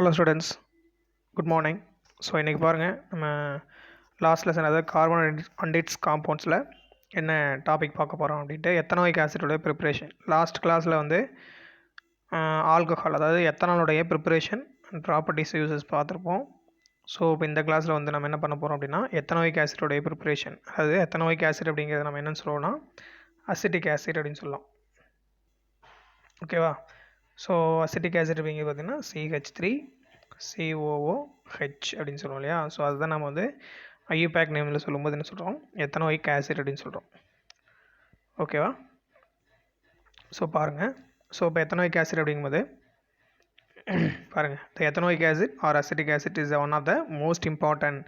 Hello students, good morning. So இன்றைக்கி பாருங்கள், நம்ம லாஸ்ட் லெசன் அதாவது கார்பன் அண்ட் இட்ஸ் காம்பவுண்ட்ஸில் என்ன டாபிக் பார்க்க போகிறோம் அப்படின்ட்டு எத்தனாயிக் ஆசிடோடைய ப்ரிப்பரேஷன். லாஸ்ட் கிளாஸில் வந்து ஆல்கஹால் அதாவது எத்தனாலுடைய ப்ரிப்பரேஷன் அண்ட் ப்ராப்பர்ட்டிஸ் யூசஸ் பார்த்துருப்போம். ஸோ இப்போ இந்த கிளாஸில் வந்து நம்ம என்ன பண்ண போகிறோம் அப்படின்னா எத்தனாயிக் ஆசிடோடைய ப்ரிப்பரேஷன், அதாவது எத்தனாயிக் ஆசிட் அப்படிங்கிறது நம்ம என்னென்னு சொல்லுவோம்னா அசிட்டிக் ஆசிட் அப்படின்னு சொல்லலாம். ஓகேவா? ஸோ அசிட்டிக் ஆசிட் அப்படிங்கிறது பார்த்திங்கன்னா CH3COOH அப்படின்னு சொல்லுவோம் இல்லையா? ஸோ அதுதான் நம்ம வந்து ஐயூபேக் நேமில் சொல்லும்போது என்ன சொல்கிறோம், எத்தனாயிக் ஆசிட் அப்படின்னு சொல்கிறோம். ஓகேவா? ஸோ பாருங்கள், ஸோ இப்போ எத்தனாயிக் ஆசிட் அப்படிங்கும்போது பாருங்கள், the ethanoic acid or acetic acid is one of the most important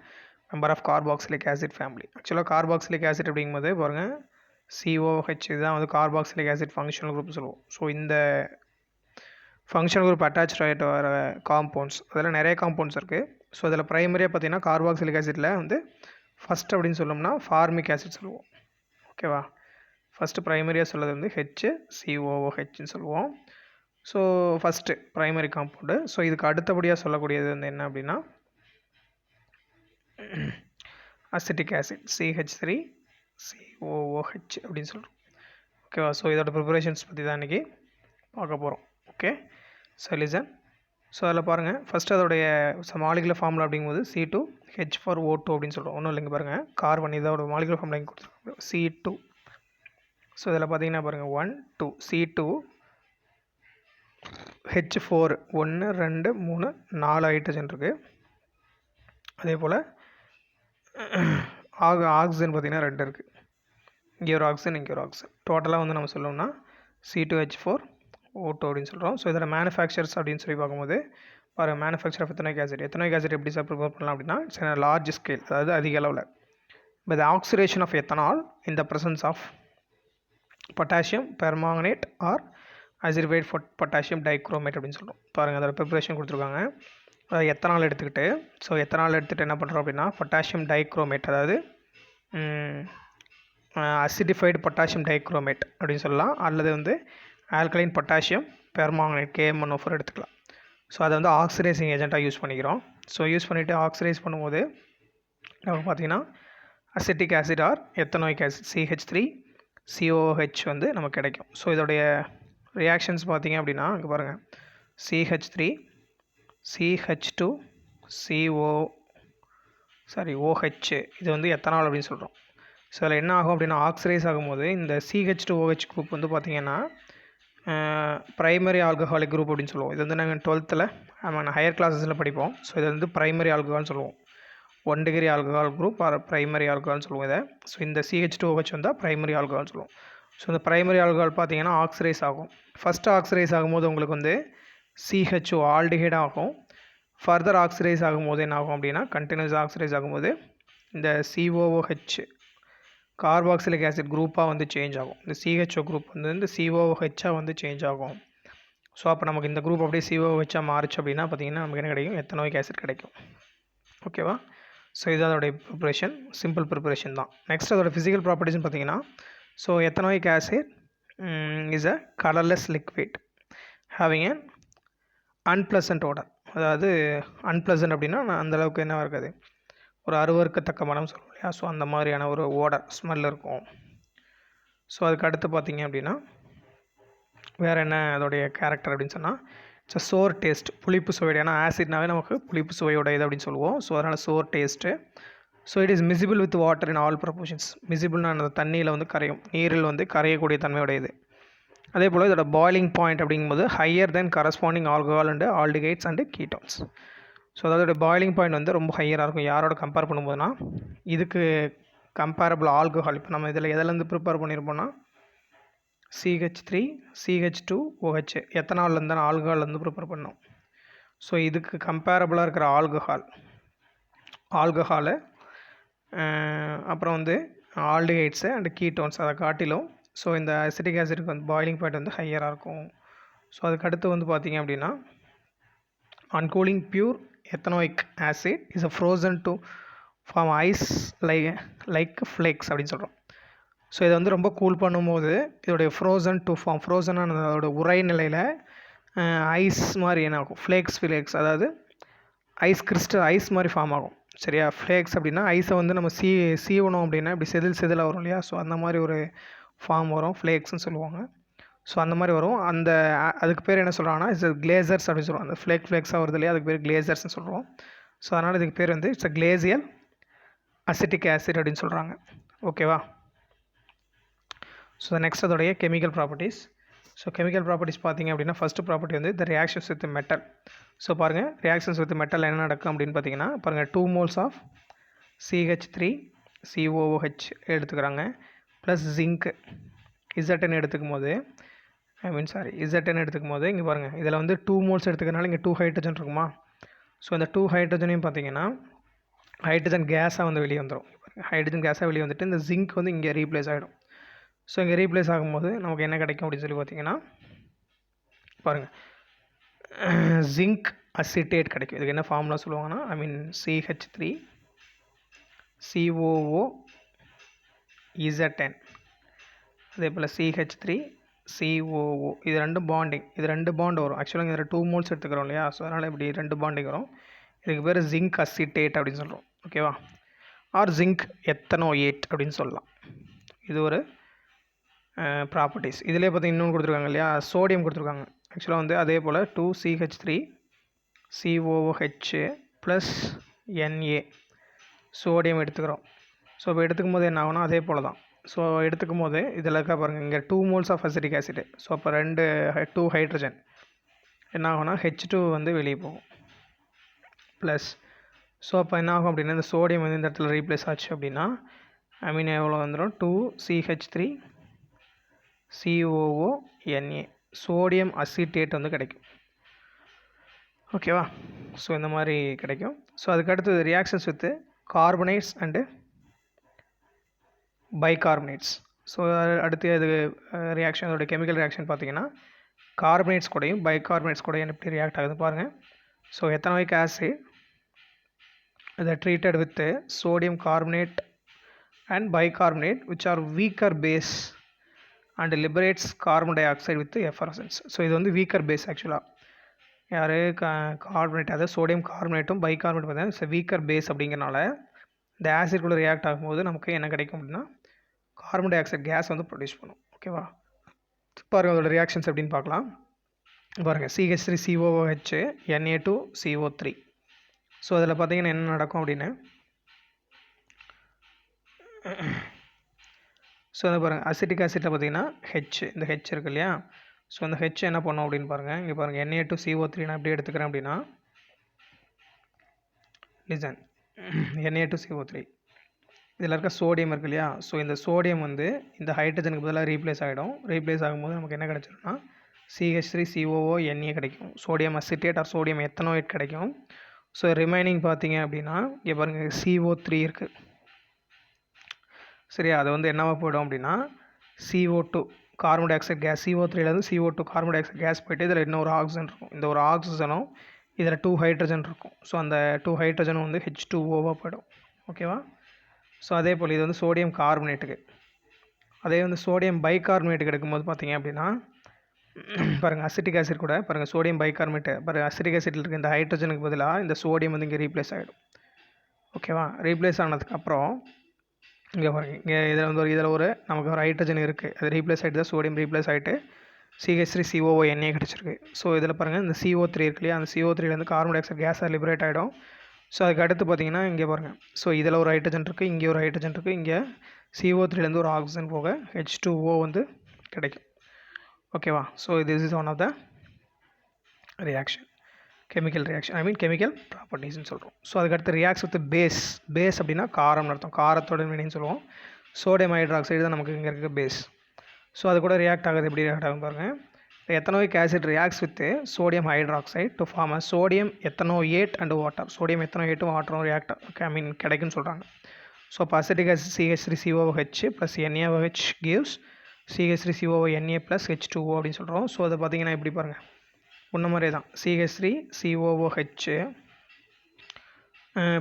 member of carboxylic acid family. ஆக்சுவலாக கார்பாக்சிலிக் ஆசிட் அப்படிங்கும்போது பாருங்கள், COH இதுதான் வந்து கார்பாக்சிலிக் ஆசிட் ஃபங்க்ஷனல் குரூப் சொல்லுவோம். ஸோ இந்த ஃபங்க்ஷனல் குரூப் அட்டாச் ஆகிட்டு வர காம்பவுண்ட்ஸ், அதில் நிறைய காம்பவுண்ட்ஸ் இருக்குது. ஸோ அதில் ப்ரைமரியாக பார்த்திங்கன்னா கார்பாக்சிலிக் ஆசிட்டில் வந்து ஃபஸ்ட் அப்படின்னு சொல்லணும்னா ஃபார்மிக் ஆசிட் சொல்லுவோம். ஓகேவா? ஃபஸ்ட்டு ப்ரைமரியாக சொல்கிறது வந்து HCOOHன்னு சொல்லுவோம். So first primary compound. So இதுக்கு அடுத்தபடியாக சொல்லக்கூடியது வந்து என்ன அப்படின்னா அசிட்டிக் ஆசிட் CH3COOH அப்படின்னு சொல்கிறோம். ஓகேவா? ஸோ இதோட ப்ரிப்பரேஷன்ஸ் பற்றி தான் இன்றைக்கி பார்க்க போகிறோம். Okay, so listen. ஸோ அதில் பாருங்கள், ஃபஸ்ட்டு அதோடைய மாலிகுலர் ஃபார்முலா அப்படிங்கும்போது C2H4O2 அப்படின்னு சொல்கிறோம். ஒன்றும் இல்லைங்க பாருங்கள், கார்பன் இதோட மாலிகுலர் ஃபார்முலா இங்கே கொடுத்துருக்காங்க C2. ஸோ இதில் பார்த்தீங்கன்னா பாருங்கள் 1 2 C2H4 1 2 3 4 ஹைட்ரஜன் இருக்குது. அதே போல் ஆக்சிஜன் பார்த்திங்கன்னா 2 இருக்குது. இங்கே ஒரு ஆக்சிஜன், இங்கே ஒரு ஆக்சிஜன். டோட்டலாக வந்து நம்ம சொல்லணும்னா C2H4O2 அப்படின்னு சொல்கிறோம். ஸோ இதில் மேனுஃபேக்சர்ஸ் அப்படின்னு சொல்லி பார்க்கும்போது பாருங்கள், மேனுஃபேக்சர் ஆஃப் எத்தனாயிக் ஆசிட் எப்படி சார் ப்ரிப்பேர் பண்ணலாம் அப்படின்னா இட்ஸ் லார்ஜ் ஸ்கேல், அதாவது அதிக அளவில் by the oxidation of ethanol in the presence of potassium permanganate or acidified potassium dichromate அப்படின்னு சொல்கிறோம். பாருங்கள், அதோட ப்ரிப்பரேஷன் கொடுத்துருக்காங்க. எத்தனால் எடுத்துக்கிட்டு, ஸோ எத்தனால் எடுத்துகிட்டு என்ன பண்ணுறோம் அப்படின்னா பொட்டாசியம் டைக்ரோமேட், அதாவது அசிடிஃபைடு பொட்டாசியம் டைக்ரோமேட் அப்படின்னு சொல்லலாம், அல்லது வந்து ஆல்கலைன் பொட்டாசியம் பெர்மாங்கனேட் KMnO4 எடுத்துக்கலாம். ஸோ அதை வந்து ஆக்சிடைசிங் ஏஜெண்ட்டாக யூஸ் பண்ணிக்கிறோம். ஸோ யூஸ் பண்ணிவிட்டு ஆக்சிடைஸ் பண்ணும்போது நம்ம பார்த்திங்கன்னா acetic acid or ethanoic acid CH3COOH வந்து நமக்கு கிடைக்கும். ஸோ இதோடைய ரியாக்ஷன்ஸ் பார்த்திங்க அப்படின்னா இங்கே பாருங்கள், OH இது வந்து எத்தனால் அப்படின்னு சொல்கிறோம். ஸோ அதில் என்ன ஆகும் அப்படின்னா ஆக்சிடைஸ் ஆகும்போது இந்த CH2OH குரூப் வந்து பார்த்திங்கன்னா ப்ரைமரி ஆல்கஹாலிக் குரூப் அப்படின்னு சொல்லுவோம். இது வந்து நாங்கள் 12th ஹையர் கிளாஸஸில் படிப்போம். ஸோ இது வந்து ப்ரைமரி ஆல்கஹால்னு சொல்லுவோம். 1 degree alcohol group or primary ஆல்கஹால்னு சொல்லுவோம் இதை. ஸோ இந்த CH2OH வந்தால் ப்ரைமரி ஆல்கஹால்னு சொல்லுவோம். ஸோ இந்த ப்ரைமரி ஆல்கஹால் பார்த்திங்கன்னா ஆக்சிடைஸ் ஆகும். ஃபஸ்ட்டு ஆக்சிடைஸ் ஆகும்போது உங்களுக்கு வந்து CHO ஆல்டிஹைட் ஆகும். ஃபர்தர் ஆக்சிடைஸ் ஆகும்போது என்ன ஆகும் அப்படின்னா கண்டினியூஸ் ஆக்சிடைஸ் ஆகும்போது இந்த COOH கார்பாக்சிலிக் ஆசிட் குரூப்பாக வந்து சேஞ்ச் ஆகும். இந்த CHO குரூப் வந்து இந்த COOHஆக வந்து சேஞ்ச் ஆகும். ஸோ அப்போ நமக்கு இந்த குரூப் அப்படியே COOHஆக மாறிச்சு அப்படின்னா பார்த்திங்கன்னா நமக்கு என்ன கிடைக்கும், எத்தனாயிக் ஆசிட் கிடைக்கும். ஓகேவா? ஸோ இது அதோடைய ப்ரிப்பரேஷன், சிம்பிள் ப்ரிப்பரேஷன் தான். நெக்ஸ்ட் அதோட ஃபிசிக்கல் ப்ராப்பர்ட்டிஸ்னு பார்த்திங்கன்னா, so ethanoic acid is a colourless liquid having an unpleasant odour. அதாவது அன்பிளசன்ட் அப்படின்னா அந்தளவுக்கு என்ன இருக்காது, ஒரு அருவருக்கத்தக்க மனம் சொல்லுவோம் இல்லையா? ஸோ அந்த மாதிரியான ஒரு ஓடர் ஸ்மெல் இருக்கும். ஸோ அதுக்கு அடுத்து பார்த்திங்க அப்படின்னா வேறு என்ன அதோடைய கேரக்டர் அப்படின்னு சொன்னால் இட்ஸ் சோர் டேஸ்ட், புளிப்பு சுவை. ஏன்னா ஆசிட்னாவே நமக்கு புளிப்பு சுவையோட இது அப்படின்னு சொல்லுவோம். ஸோ அதனால் sour taste. So it is miscible with water in all proportions. மிசிபிள்னா அந்த தண்ணியில் வந்து கரையும், நீரில் வந்து கரையக்கூடிய தன்மையுடையது. அதே போல் இதோட பாய்லிங் பாயிண்ட் அப்படிங்கும்போது higher then corresponding alcohol and ஆல்டிகைட்ஸ் and ketones. So அதோட பாய்லிங் பாயிண்ட் வந்து ரொம்ப ஹையராக இருக்கும். யாரோட கம்பேர் பண்ணும்போதுனா இதுக்கு கம்பேரபிள் ஆல்கஹால் இப்போ நம்ம இதில் எதுலேருந்து ப்ரிப்பேர் பண்ணியிருப்போம்னா CH3CH2OH எத்தனால்லேருந்து ஆல்கஹால்லேருந்து ப்ரிப்பேர் பண்ணோம். ஸோ இதுக்கு கம்பேரபிளாக இருக்கிற ஆல்கஹாலு அப்புறம் வந்து ஆல்டிஹைட்ஸு அண்டு கீட்டோன்ஸ் அதை காட்டிலும் ஸோ இந்த அசிட்டிக் ஆசிடுக்கு வந்து பாய்லிங் பாயிண்ட் வந்து ஹையராக இருக்கும். ஸோ அதுக்கடுத்து வந்து பார்த்திங்க அப்படின்னா on cooling pure ethanoic acid is a frozen to form ice like flakes அப்படின்னு சொல்கிறோம். ஸோ இதை வந்து ரொம்ப கூல் பண்ணும்போது இதோடைய ஃப்ரோசன் டு ஃபார்ம், ஃப்ரோசனான அதோட உரை நிலையில் ஐஸ் மாதிரி என்ன ஆகும், ஃப்ளேக்ஸ், அதாவது ஐஸ் கிறிஸ்டல் ஐஸ் மாதிரி ஃபார்ம் ஆகும். சரியா? ஃப்ளேக்ஸ் அப்படின்னா ஐஸை வந்து நம்ம சீவணும் அப்படின்னா இப்படி செதிலாக வரும் இல்லையா? ஸோ அந்த மாதிரி ஒரு ஃபார்ம் வரும், ஃப்ளேக்ஸ்னு சொல்லுவாங்க. ஸோ அந்த மாதிரி வரும். அதுக்கு பேர் என்ன சொல்கிறாங்கன்னா கிளேசர்ஸ் அப்படின்னு சொல்லுவோம். அந்த ஃப்ளேக்ஸாக வருது இல்லையா, அதுக்கு பேர் கிளேசர்ஸ்னு சொல்கிறோம். ஸோ அதனால் இதுக்கு பேர் வந்து இட்ஸ் கிளேசியல் அசிட்டிக் ஆசிட் அப்படின்னு சொல்கிறாங்க. ஓகேவா? ஸோ நெக்ஸ்ட் அதோடைய chemical properties. So chemical properties பார்த்திங்க அப்படின்னா ஃபஸ்ட்டு ப்ராப்பர்ட்டி வந்து த ரியாக்ஷன்ஸ் வித் மெட்டல். ஸோ பாருங்கள், ரியாக்ஷன்ஸ் வித் மெட்டல் என்ன நடக்கும் அப்படின்னு பார்த்தீங்கன்னா பாருங்கள், 2 moles ஆஃப் CH3COOH எடுத்துக்கிறாங்க, ப்ளஸ் ஜிங்க் ZN எடுத்துக்கும் போது ZN எடுத்துக்கும் போது இங்கே பாருங்கள், இதில் வந்து 2 moles எடுத்துக்கிறனால இங்கே 2 ஹைட்ரஜன் இருக்குமா? ஸோ இந்த 2 ஹைட்ரஜனையும் பார்த்தீங்கன்னா ஹைட்ரஜன் கேஸாக வந்து வெளியே வந்துடும். ஹைட்ரஜன் கேஸாக வெளியே வந்துட்டு இந்த ஜிங்க் வந்து இங்கே ரீப்ளேஸ் ஆகிடும். ஸோ இங்கே ரீப்ளேஸ் ஆகும்போது நமக்கு என்ன கிடைக்கும் அப்படின்னு சொல்லி பார்த்தீங்கன்னா பாருங்கள், ஜிங்க் அசிட்டேட் கிடைக்கும். இதுக்கு என்ன ஃபார்முலா சொல்லுவாங்கன்னா CH3COOZN, அதே போல் CH3COO, இது ரெண்டும் பாண்டிங், இது 2 பாண்ட் வரும். ஆக்சுவலாக இங்கே 2 moles எடுத்துக்கிறோம் இல்லையா? ஸோ அதனால் இப்படி 2 பாண்டிங் வரும். இதுக்கு பேர் ஜிங்க் அசிட்டேட் அப்படின்னு சொல்கிறோம். ஓகேவா? ஆர் ஜிங்க் எத்தனோயேட் அப்படின்னு சொல்லலாம். இது ஒரு ப்ராப்பர்ட்டிஸ். இதிலே பார்த்தீங்கன்னா இன்னொன்று கொடுத்துருக்காங்க இல்லையா, சோடியம் கொடுத்துருக்காங்க. ஆக்சுவலாக வந்து அதே போல் 2CH3COOH ப்ளஸ் Na சோடியம் எடுத்துக்கிறோம். ஸோ இப்போ எடுத்துக்கும் போது என்ன ஆகுனா அதே போல் தான். ஸோ எடுத்துக்கும் போது இதில் இருக்க பாருங்கள், இங்கே 2 moles of acetic acid. So அப்போ 2 ஹைட்ரஜன் என்ன ஆகுனா H2 வந்து வெளியே போகும் ப்ளஸ். ஸோ அப்போ என்ன ஆகும் அப்படின்னா இந்த சோடியம் வந்து இந்த இடத்துல ரீப்ளேஸ் ஆச்சு அப்படின்னா எவ்வளோ வந்துடும், 2CH3COONA சோடியம் அசிட்டேட் வந்து கிடைக்கும். ஓகேவா? ஸோ இந்த மாதிரி கிடைக்கும். ஸோ அதுக்கடுத்து reactions with carbonates and bicarbonates. So அடுத்து அது ரியாக்ஷன், அதோடைய கெமிக்கல் ரியாக்ஷன் பார்த்திங்கன்னா கார்பனேட்ஸ் கூடயும் பைகார்பனேட்ஸ் கூடயும் எப்படி ரியாக்ட் ஆகுது பாருங்கள். ஸோ எத்தனாயிக் ஆசிட் இதை treated with sodium carbonate and bicarbonate which are weaker base and liberates carbon dioxide with effervescence. So இது வந்து வீக்கர் பேஸ். ஆக்சுவலாக யார் கார்பனேட், அதாவது சோடியம் கார்பனேட்டும் பைகார்பனேட் பார்த்தீங்கன்னா இட்ஸ் வீக்கர் பேஸ். அப்படிங்கிறனால இந்த ஆசிட் கூட ரியாக்ட் ஆகும்போது நமக்கு என்ன கிடைக்கும் அப்படின்னா கார்பன் டை ஆக்சைடு கேஸ் வந்து ப்ரொடியூஸ் பண்ணும். ஓகேவா? பாருங்கள் அதோட ரியாக்ஷன்ஸ் எப்படின்னு பார்க்கலாம். பாருங்கள், CH3COOH Na2CO3. ஸோ அதில் பார்த்தீங்கன்னா என்ன நடக்கும் அப்படின்னு ஸோ அதை பாருங்கள், அசிட்டிக் ஆசிட்டில் பார்த்தீங்கன்னா இந்த ஹெச் இருக்கு இல்லையா? ஸோ அந்த ஹெச் என்ன பண்ணோம் அப்படின்னு பாருங்கள். இங்கே பாருங்கள், Na2CO3 நான் எப்படி எடுத்துக்கிறேன் அப்படின்னா லிசன், Na2CO3 இதில் இருக்க சோடியம் இருக்கு இல்லையா? ஸோ இந்த சோடியம் வந்து இந்த ஹைட்ரஜனுக்கு பதிலாக ரீப்ளேஸ் ஆகிடும். ரீப்ளேஸ் ஆகும்போது நமக்கு என்ன கிடைச்சிரும்னா CH3COONA கிடைக்கும். சோடியம் அசிட்டேட் ஆர் சோடியம் எத்தனோயேட் கிடைக்கும். ஸோ ரிமைனிங் பார்த்தீங்க அப்படின்னா இங்கே பாருங்கள் CO3 இருக்குது. சரியா? அது வந்து என்னவா போய்டும் அப்படின்னா CO2 carbon dioxide gas, CO3லேருந்து CO2 carbon dioxide gas போய்ட்டு இதில் இன்னொரு ஆக்சிஜன் இருக்கும். இந்த ஒரு ஆக்சிஜனும் இதில் 2 ஹைட்ரஜன் இருக்கும். ஸோ அந்த 2 ஹைட்ரஜனும் வந்து H2Oவாக போய்டும். ஓகேவா? ஸோ அதே போல் இது வந்து சோடியம் கார்பனேட்டுக்கு. அதே வந்து சோடியம் பைகார்பனேட்டுக்கு எடுக்கும்போது பார்த்தீங்க அப்படின்னா பாருங்கள், அசிட்டிக் ஆசிட் கூட பாருங்கள் சோடியம் பைகார்பனேட்டு பாருங்கள், அசிட்டிக் ஆசிட்டில் இருக்க இந்த ஹைட்ரஜனுக்கு பதிலாக இந்த சோடியம் வந்து இங்கே ரீப்ளேஸ் ஆகிடும். ஓகேவா? ரீப்ளேஸ் ஆனதுக்கப்புறம் இங்கே பாருங்கள், இங்கே இதில் ஒரு நமக்கு ஒரு ஹைட்ரஜன் இருக்குது, அது ரீப்ளேஸ் ஆகிட்டு தான் சோடியம் ரீப்ளேஸ் ஆகிட்டு CH3COONA கிடச்சிருக்கு. ஸோ இதில் பாருங்கள் இந்த CO3 இருக்கு இல்லையா? அந்த CO3லேருந்து கார்பன் டை ஆக்சைடு கேஸாக லிபரேட் ஆகிடும். ஸோ அதுக்கு அடுத்து பார்த்தீங்கன்னா இங்கே பாருங்கள், ஸோ இதில் ஒரு ஹைட்ரஜன் இருக்குது, இங்கே ஒரு ஹைட்ரஜன் இருக்குது, இங்கே CO3லேருந்து ஒரு ஆக்சிஜன் போக H2O வந்து கிடைக்கும். ஓகேவா? So this is one of the reaction, chemical reaction, chemical ப்ராப்பர்ட்டிஸ்ன்னு சொல்கிறோம். ஸோ அதுக்கடுத்து ரியாக்ஸ் வித் பேஸ் அப்படின்னா காரம்னு அர்த்தம், காரத்தோட வினைன்னு சொல்லுவோம். சோடியம் ஹைட்ராக்சைடு தான் நமக்கு இங்கே இருக்க பேஸ். ஸோ அது கூட ரியாக்ட் ஆகுது, எப்படி ரியாக்ட் ஆகும் பாருங்கள். Ethanoic acid reacts with sodium hydroxide to form sodium ethanoate and water. Sodium எத்தனோயேட்டும் வாட்டரும் ரியாக்ட் கிடைக்குன்னு சொல்கிறாங்க. ஸோ அப்போ acetic acid CH3COOH plus NaOH gives CH3COONA plus H2O அப்படின்னு சொல்கிறோம். ஸோ அதை பார்த்தீங்கன்னா எப்படி பாருங்கள், முன்ன மாதிரியே தான், CH3COOH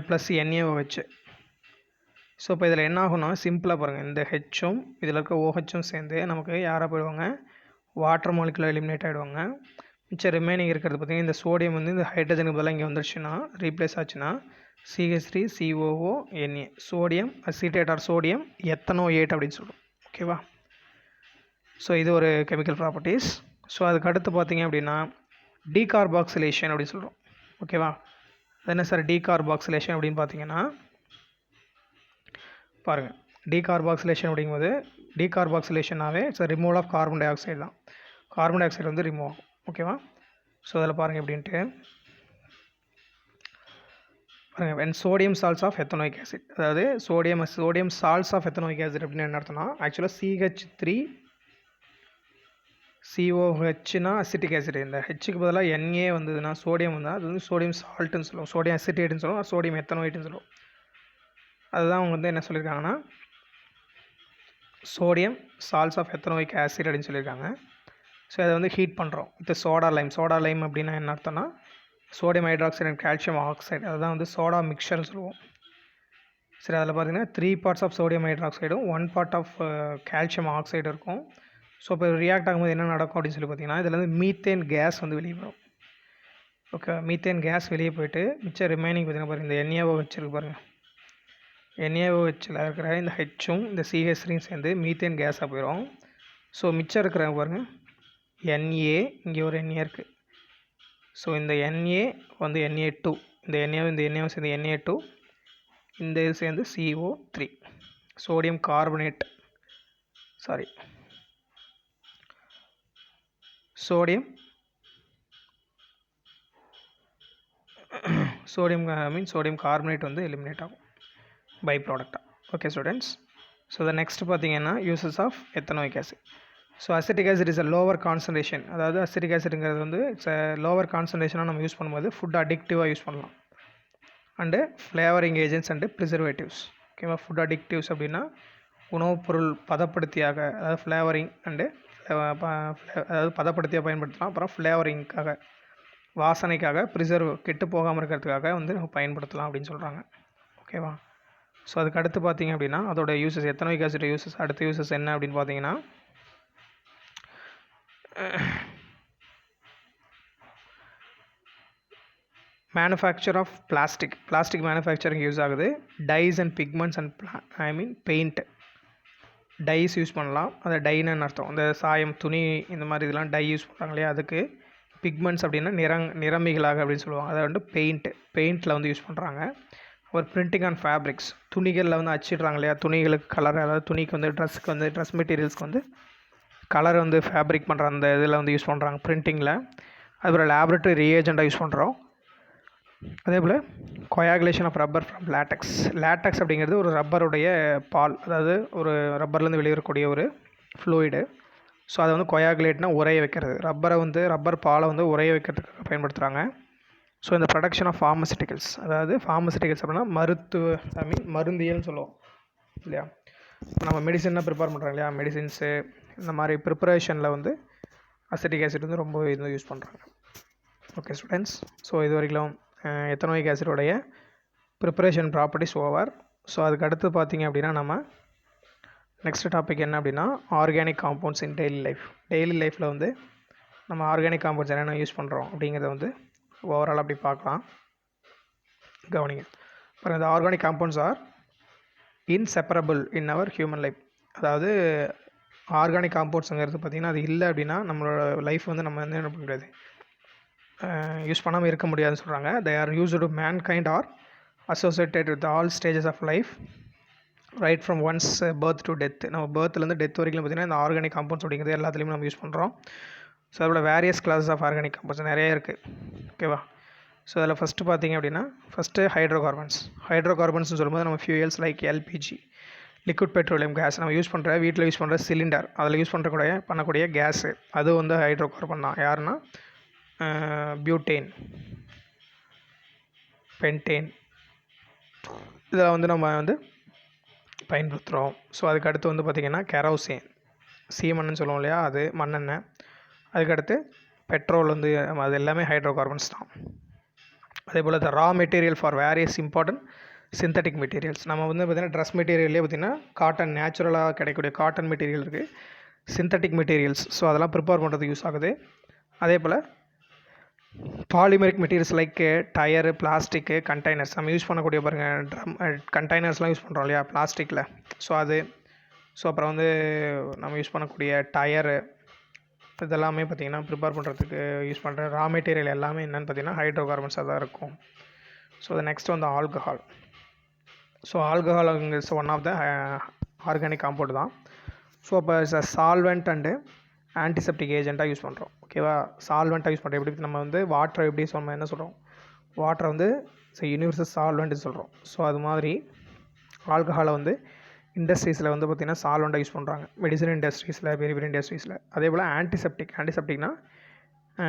ப்ளஸ் NaOH. ஸோ இப்போ இதில் என்ன ஆகும்னா சிம்பிளாக பாருங்கள், இந்த ஹெச்சும் இதில் இருக்க OHம் சேர்ந்து நமக்கு யாராக போயிடுவாங்க, வாட்டர் மாலிகுலாக எலிமினேட் ஆகிடுவாங்க. மிச்சம் ரிமைனிங் இருக்கிறது பார்த்திங்கன்னா இந்த சோடியம் வந்து இந்த ஹைட்ரஜனுக்கு பதிலாக இங்கே வந்துருச்சுன்னா ரீப்ளேஸ் ஆச்சுன்னா CH3 COO Na sodium acetate or sodium ethanoate அப்படின்னு சொல்கிறோம். ஓகேவா? ஸோ இது ஒரு கெமிக்கல் ப்ராப்பர்ட்டிஸ். ஸோ அதுக்கு அடுத்து பார்த்திங்க அப்படின்னா டீகார்பாக்சிலேஷன் அப்படின்னு சொல்கிறோம். ஓகேவா? அது என்ன சார் டீகார்பாக்சிலேஷன் அப்படின்னு பார்த்தீங்கன்னா பாருங்கள், டீகார்பாக்சிலேஷன் அப்படிங்கும்போது டீகார்பாக்சிலேஷனாகவே sir removal of carbon dioxide தான். கார்பன் டை ஆக்சைடு வந்து ரிமூவ் ஆகும். ஓகேவா? ஸோ அதில் பாருங்கள் எப்படின்ட்டு பாருங்கள், when sodium salts of ethanoic acid, அதாவது sodium salts of ethanoic acid அப்படின்னு என்ன அர்த்தம்னா ஆக்சுவலாக CH3 COHனா அசிட்டிக் ஆசிட். இந்த ஹெச்சுக்கு பதிலாக Na வந்ததுன்னா சோடியம் வந்தால் அது வந்து சோடியம் சால்ட்டுன்னு சொல்லுவோம், சோடியம் அசிட்டேட்னு சொல்லுவோம், சோடியம் எத்தனோயிட்னு சொல்லுவோம். அதுதான் அவங்க வந்து என்ன சொல்லியிருக்காங்கன்னா sodium salts of ethanoic acid அப்படின்னு சொல்லியிருக்காங்க. ஸோ அதை வந்து ஹீட் பண்ணுறோம் வித் சோடா லைம் அப்படின்னா என்ன அர்த்தம்னா sodium hydroxide and calcium oxide, அதுதான் வந்து சோடா மிக்சர்னு சொல்லுவோம். சரி, அதில் பார்த்தீங்கன்னா 3 parts ஆஃப் சோடியம் ஹைட்ராக்சைடும் 1 part ஆஃப் கால்சியம் ஆக்சைடு இருக்கும். ஸோ இப்போ ரியாக்ட் ஆகும்போது என்ன நடக்கும் அப்படின்னு சொல்லி பார்த்தீங்கன்னா இதில் வந்து மீத்தேன் கேஸ் வந்து வெளியே வரும். ஓகே, மீத்தேன் கேஸ் வெளியே போயிட்டு மிச்சம் ரிமைனிங் பார்த்தீங்கன்னா பாருங்கள் இந்த NaOH இருக்கு பாருங்கள், NaOHல் இருக்கிற இந்த ஹெச்சும் இந்த CH3 சேர்ந்து மீத்தேன் கேஸாக போயிடும். ஸோ மிச்சம் இருக்கிற பாருங்கள் Na, இங்கே ஒரு Na இருக்குது. ஸோ இந்த Na வந்து Na2, இந்த Na சேர்ந்து Na2, இந்த இது சேர்ந்து CO3 sodium carbonate, sodium carbonate வந்து எலிமினேட் ஆகும் பை ப்ராடக்டாக. Okay students, so the next பார்த்தீங்கன்னா uses of ethanoic acid. So acetic acid is a lower concentration, அதாவது அசிட்டிக் ஆசிட்ங்கிறது வந்து இட்ஸ் லோவர் கான்சன்ட்ரேஷனாக நம்ம யூஸ் பண்ணும்போது ஃபுட் அடிக்டிவாக யூஸ் பண்ணலாம். And flavouring agents and preservatives. ஓகேவா? ஃபுட் அடிக்டிவ்ஸ் அப்படின்னா உணவுப் பொருள் பதப்படுத்தியாக, அதாவது ஃப்ளேவரிங் அண்டு அதாவது பதப்படுத்தியாக பயன்படுத்தலாம். அப்புறம் ஃப்ளேவரிங்காக வாசனைக்காக, ப்ரிசர்வ் கெட்டு போகாமல் இருக்கிறதுக்காக வந்து நம்ம பயன்படுத்தலாம் அப்படின்னு சொல்கிறாங்க. ஓகேவா? ஸோ அதுக்கு அடுத்து பார்த்தீங்க அப்படின்னா அதோட யூசஸ், எத்தனோயிக் ஆசிட் யூசஸ், அடுத்த யூசஸ் என்ன அப்படின்னு பார்த்தீங்கன்னா manufacture of plastic manufacturing use ஆகுது. Dyes and pigments and paint dyes use பண்ணலாம். அது டைன்னு அர்த்தம், அந்த சாயம், துணி, இந்த மாதிரி இதெல்லாம் டை யூஸ் பண்ணுறாங்க இல்லையா, அதுக்கு பிக்மெண்ட்ஸ் அப்படின்னா நிறமிகளாக அப்படின்னு சொல்லுவாங்க. அதை வந்து பெயிண்டில் வந்து யூஸ் பண்ணுறாங்க. ஒரு பிரிண்டிங் ஆன் ஃபேப்ரிக்ஸ், துணிகளில் வந்து அச்சிடுறாங்க இல்லையா, துணிகளுக்கு கலர், அதாவது துணிக்கு வந்து ட்ரெஸ் மெட்டீரியல்ஸ்க்கு வந்து கலர் வந்து ஃபேப்ரிக் பண்ணுற அந்த இதில் வந்து யூஸ் பண்ணுறாங்க பிரிண்டிங்கில். அதுபோல் லேபரேட்டரி ரியேஜெண்ட்டாக யூஸ் பண்ணுறோம். அதே போல் coagulation of rubber from latex அப்படிங்கிறது ஒரு ரப்பருடைய பால், அதாவது ஒரு ரப்பர்லேருந்து வெளியேறக்கூடிய ஒரு ஃப்ளூயிடு. ஸோ அதை வந்து கொயாகுலேட்னா உரைய வைக்கிறது, ரப்பர் பாலை வந்து உரைய வைக்கிறதுக்கு பயன்படுத்துகிறாங்க. ஸோ இந்த ப்ரொடக்ஷன் ஆஃப் ஃபார்மசிட்டிக்கல்ஸ், அதாவது ஃபார்மசிட்டிக்கல்ஸ் அப்படின்னா மருந்தியல்னு சொல்லுவோம் இல்லையா. இப்போ நம்ம மெடிசனாக ப்ரிப்பேர் பண்ணுறோம் இல்லையா, மெடிசின்ஸு இந்த மாதிரி ப்ரிப்பரேஷனில் வந்து அசிட்டிக் ஆசிட் வந்து ரொம்ப இது யூஸ் பண்ணுறாங்க. ஓகே ஸ்டூடெண்ட்ஸ், ஸோ இது வரைக்கும் எத்தனோயிக் ஆசிடோடைய ப்ரிப்பரேஷன் ப்ராப்பர்ட்டிஸ் ஓவர். ஸோ அதுக்கு அடுத்து பார்த்திங்க அப்படின்னா நம்ம நெக்ஸ்ட் டாபிக் என்ன அப்படின்னா ஆர்கானிக் காம்பவுண்ட்ஸ் இன் டெய்லி லைஃப்பில் வந்து நம்ம ஆர்கானிக் காம்பவுண்ட்ஸ் என்னென்ன யூஸ் பண்ணுறோம் அப்படிங்கிறத வந்து ஓவரால் அப்படி பார்க்கலாம். கவனிங்க. அப்புறம் இந்த organic compounds are inseparable in our human life, அதாவது ஆர்கானிக் காம்பவுண்ட்ஸுங்கிறது பார்த்திங்கன்னா அது இல்லை அப்படின்னா நம்மளோட லைஃப் வந்து நம்ம வந்து என்ன பண்ண முடியாது, யூஸ் பண்ணாமல் இருக்க முடியாதுன்னு சொல்கிறாங்க. They are used mankind are associated with all stages of life right from once birth to death. நம்ம பர்த்லேருந்து டெத் வரைக்கும் பார்த்திங்கன்னா இந்த ஆர்கானிக் காம்பவுண்ட்ஸ் அப்படிங்கிறது எல்லாத்துலேயுமே நம்ம யூஸ் பண்ணுறோம். ஸோ அதோட various classes of organic compounds நிறைய இருக்குது. ஓகேவா? ஸோ அதில் ஃபஸ்ட்டு பார்த்திங்க அப்படின்னா ஹைட்ரோகார்பன்ஸ்னு சொல்லும்போது நம்ம fuels like LPG, liquid petroleum gas, நம்ம வீட்டில் யூஸ் பண்ணுற சிலிண்டர், அதில் யூஸ் பண்ணக்கூடிய கேஸு, அது வந்து ஹைட்ரோகார்பன் தான். யாருன்னா பியூட்டேன், பென்டேன், இதை வந்து நம்ம வந்து பயன்படுத்துகிறோம். ஸோ அதுக்கு அடுத்து வந்து பார்த்திங்கன்னா கெரோசின், சீமென்னு சொல்லுவோம் இல்லையா, அது மண்ணெண்ணெய். அதுக்கடுத்து பெட்ரோல் வந்து அது எல்லாமே ஹைட்ரோகார்பன்ஸ் தான். அதே போல் the raw material for various important synthetic materials, நம்ம வந்து பார்த்திங்கன்னா ட்ரெஸ் மெட்டீரியல்லே பார்த்திங்கன்னா காட்டன், நேச்சுரலாக கிடைக்கக்கூடிய காட்டன் மெட்டீரியல் இருக்குது, சிந்தட்டிக் மெட்டீரியல்ஸ். ஸோ அதெல்லாம் ப்ரிப்பேர் பண்ணுறதுக்கு யூஸ் ஆகுது. அதே போல் polymeric materials like tyre, plastic, containers நம்ம யூஸ் பண்ணக்கூடிய பாருங்கள் ட்ரம் கண்டெய்னர்ஸ்லாம் யூஸ் பண்ணுறோம் இல்லையா பிளாஸ்டிக்கில். ஸோ அது அப்புறம் வந்து நம்ம யூஸ் பண்ணக்கூடிய டயரு இதெல்லாமே பார்த்திங்கன்னா ப்ரிப்பேர் பண்ணுறதுக்கு யூஸ் பண்ணுற ரா மெட்டீரியல் எல்லாமே என்னென்னு பார்த்திங்கன்னா ஹைட்ரோ கார்பன்ஸாக தான் இருக்கும். ஸோ நெக்ஸ்ட் வந்து alcohol. So alcohol is one of the organic compound தான். ஸோ அப்போ சால்வெண்ட் அண்டு ஆன்டிசெப்டிக் ஏஜெண்ட்டாக யூஸ் பண்ணுறோம். ஓகேவா, சால்வெண்ட்டாக யூஸ் பண்ணுறோம். எப்படி நம்ம வந்து வாட்டரை எப்படி நம்ம என்ன சொல்கிறோம், வாட்டரை வந்து யூனிவர்சல் சால்வெண்ட்டு சொல்கிறோம். ஸோ அது மாதிரி ஆல்கஹாலை வந்து இண்டஸ்ட்ரீஸில் வந்து பார்த்திங்கன்னா சால்வெண்ட்டாக யூஸ் பண்ணுறாங்க, மெடிசன் இண்டஸ்ட்ரீஸில், பெரிய பெரிய இண்டஸ்ட்ரீஸில். அதே போல் ஆன்டிசெப்டிக்னால்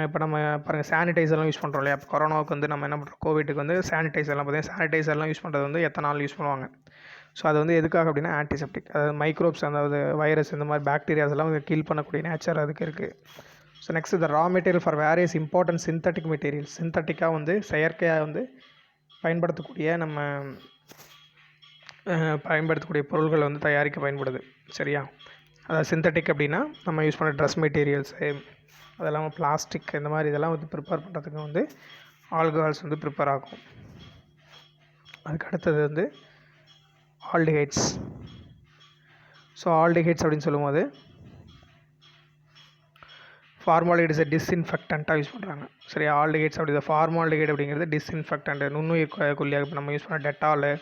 இப்போ நம்ம பாருங்கள் சானிடைசர்லாம் யூஸ் பண்ணுறோம் இல்லையா. இப்போ கொரோனாவுக்கு வந்து நம்ம என்ன பண்ணுறோம், கோவிட்டுக்கு வந்து சானிடைசர்லாம் பார்த்திங்கன்னா சானிடைசர்லாம் யூஸ் பண்ணுறது வந்து எத்தனால் யூஸ் பண்ணுவாங்க. ஸோ அது வந்து எதுக்காக அப்படின்னா ஆன்டிசெப்டிக், அதாவது மைக்ரோப்ஸ், அதாவது வைரஸ் இந்த மாதிரி பாக்டீரியாஸ் எல்லாம் வந்து கில் பண்ணக்கூடிய நேச்சர் அதுக்கு இருக்குது. So next the raw material for various important synthetic materials. சிந்தட்டிக்காக வந்து செயற்கையாக வந்து பயன்படுத்தக்கூடிய நம்ம பயன்படுத்தக்கூடிய பொருள்களை வந்து தயாரிக்க பயன்படுது. சரியா, அதாவது சிந்தட்டிக் அப்படின்னா நம்ம யூஸ் பண்ணுற ட்ரெஸ் மெட்டீரியல்ஸு, அது இல்லாமல் பிளாஸ்டிக் இந்த மாதிரி இதெல்லாம் வந்து ப்ரிப்பேர் பண்ணுறதுக்கு வந்து ஆல்கஹால்ஸ் வந்து ப்ரிப்பேர் ஆகும். அதுக்கு அடுத்தது வந்து ஆல்டிஹைட்ஸ். ஸோ ஆல்டிஹைட்ஸ் அப்படின்னு சொல்லும்போது ஃபார்மாலிட் இஸ் டிஸ்இன்ஃபெக்டண்ட்டாக யூஸ் பண்ணுறாங்க. சரி, ஆல்டிஹைட்ஸ் அப்படி ஃபார்மாலிட் அப்படிங்கிறது டிஸ்இன்ஃபெக்டண்ட், நுண்ணுயிர் கொல்லியாக. இப்போ நம்ம யூஸ் பண்ண டெட்டாலு,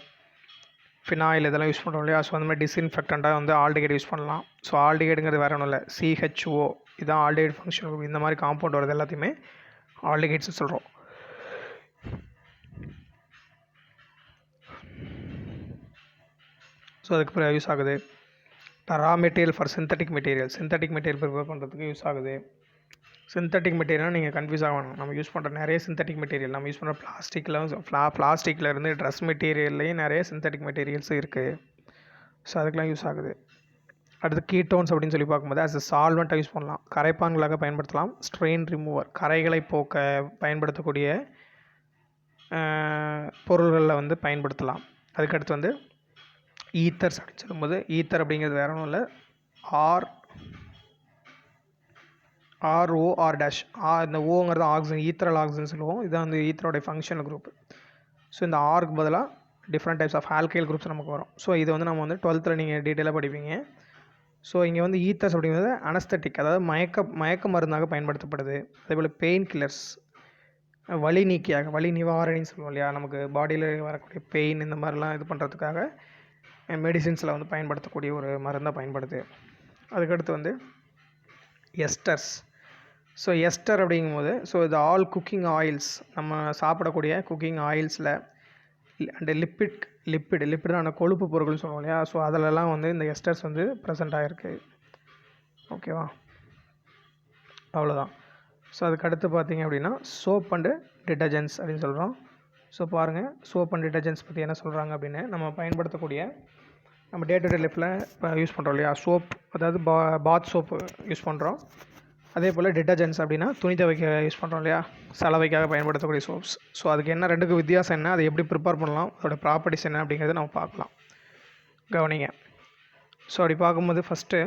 ஃபினாயில் இதெல்லாம் யூஸ் பண்ணுறோம் இல்லையா. ஸோ அந்த மாதிரி டிஸ்இன்ஃபெக்டண்ட்டாக வந்து ஆல்டிஹைட் யூஸ் பண்ணலாம். ஸோ ஆல்டிஹைடுங்கிறது வேறு ஒன்றும் இல்லை, CHO இதுதான் ஆல்டிஹைட் ஃபங்க்ஷன். இந்த மாதிரி காம்பவுண்ட் வரது எல்லாத்தையுமே ஆல்டிஹைட்ஸ் சொல்கிறோம். ஸோ அதுக்கு பிறகு யூஸ் ஆகுது raw material for synthetic material. Synthetic material prepare பண்ணுறதுக்கு யூஸ் ஆகுது. சிந்தட்டிக் மெட்டீரியல்னால் நீங்கள் கன்ஃபியூஸ் ஆகணும். நம்ம யூஸ் பண்ணுற நிறைய சிந்தட்டிக் மெட்டீரியல், நம்ம யூஸ் பண்ணுற பிளாஸ்டிக்கில் இருந்து ட்ரெஸ் மெட்டீரியல்லையும் நிறைய சிந்தட்டிக் மெட்டீரியல்ஸ் இருக்குது. ஸோ அதுக்கெலாம் யூஸ் ஆகுது. அடுத்து கீட்டோன்ஸ் அப்படின்னு சொல்லி பார்க்கும்போது அஸ் சால்வெண்ட்டாக யூஸ் பண்ணலாம், கரைப்பான்களாக பயன்படுத்தலாம். ஸ்ட்ரெயின் ரிமூவர், கரைகளை போக்க பயன்படுத்தக்கூடிய பொருள்களில் வந்து பயன்படுத்தலாம். அதுக்கடுத்து வந்து ஈத்தர்ஸ் அப்படின்னு சொல்லும்போது, ஈத்தர் அப்படிங்கிறது வேற ஒன்றும் இல்லை, ROR டேஷ் இந்த ஓங்கிறது ஆக்சிஜன், ஈத்தரல் ஆக்சிஜன் சொல்லுவோம். இதுதான் வந்து ஈத்தரோடைய ஃபங்க்ஷனல் குரூப். ஸோ இந்த ஆர்க்கு பதிலாக different types of alkyl groups நமக்கு வரும். ஸோ இது வந்து நம்ம வந்து 12th நீங்கள் டீட்டெயிலாக படிப்பீங்க. ஸோ இங்கே வந்து ஈத்தர்ஸ் அப்படிங்கிறது அனஸ்தட்டிக், அதாவது மயக்க மருந்தாக பயன்படுத்தப்படுது. அதேபோல் பெயின் கில்லர்ஸ், வலி நீக்கியாக, வலி நிவாரணின்னு சொல்லுவோம் இல்லையா, நமக்கு பாடியில் வரக்கூடிய பெயின் இந்த மாதிரிலாம் இது பண்ணுறதுக்காக மெடிசின்ஸில் வந்து பயன்படுத்தக்கூடிய ஒரு மருந்தாக பயன்படுது. அதுக்கடுத்து வந்து எஸ்டர்ஸ். ஸோ எஸ்டர் அப்படிங்கும்போது இது ஆல் குக்கிங் ஆயில்ஸ், நம்ம சாப்பிடக்கூடிய குக்கிங் ஆயில்ஸில் அண்டு லிப்பிடான கொழுப்பு பொருட்கள்னு சொல்லுவோம் இல்லையா. ஸோ அதிலெல்லாம் வந்து இந்த எஸ்டர்ஸ் வந்து ப்ரெசென்ட் ஆகிருக்கு. ஓகேவா, அவ்வளோதான். ஸோ அதுக்கடுத்து பார்த்திங்க அப்படின்னா சோப் அண்டு டிட்டர்ஜென்ட்ஸ் அப்படின்னு சொல்கிறோம். ஸோ பாருங்கள், சோப் அண்ட் டிட்டர்ஜென்ட்ஸ் பற்றி என்ன சொல்கிறாங்க அப்படின்னு, நம்ம பயன்படுத்தக்கூடிய நம்ம டே டு டே லைஃப்பில் இப்போ யூஸ் பண்ணுறோம் இல்லையா, சோப் அதாவது பாத் சோப்பு யூஸ் பண்ணுறோம். அதே போல் டிட்டர்ஜென்ட்ஸ் அப்படின்னா துணி துவைக்க யூஸ் பண்ணுறோம் இல்லையா, சலவைக்காக பயன்படுத்தக்கூடிய சோப்ஸ். ஸோ அதுக்கு என்ன, ரெண்டுக்கும் வித்தியாசம் என்ன, அதை எப்படி ப்ரிப்பேர் பண்ணலாம், அதோட ப்ராப்பர்ட்டிஸ் என்ன அப்படிங்கிறத நம்ம பார்க்கலாம். கவனிங்க. ஸோ அப்படி பார்க்கும்போது ஃபஸ்ட்டு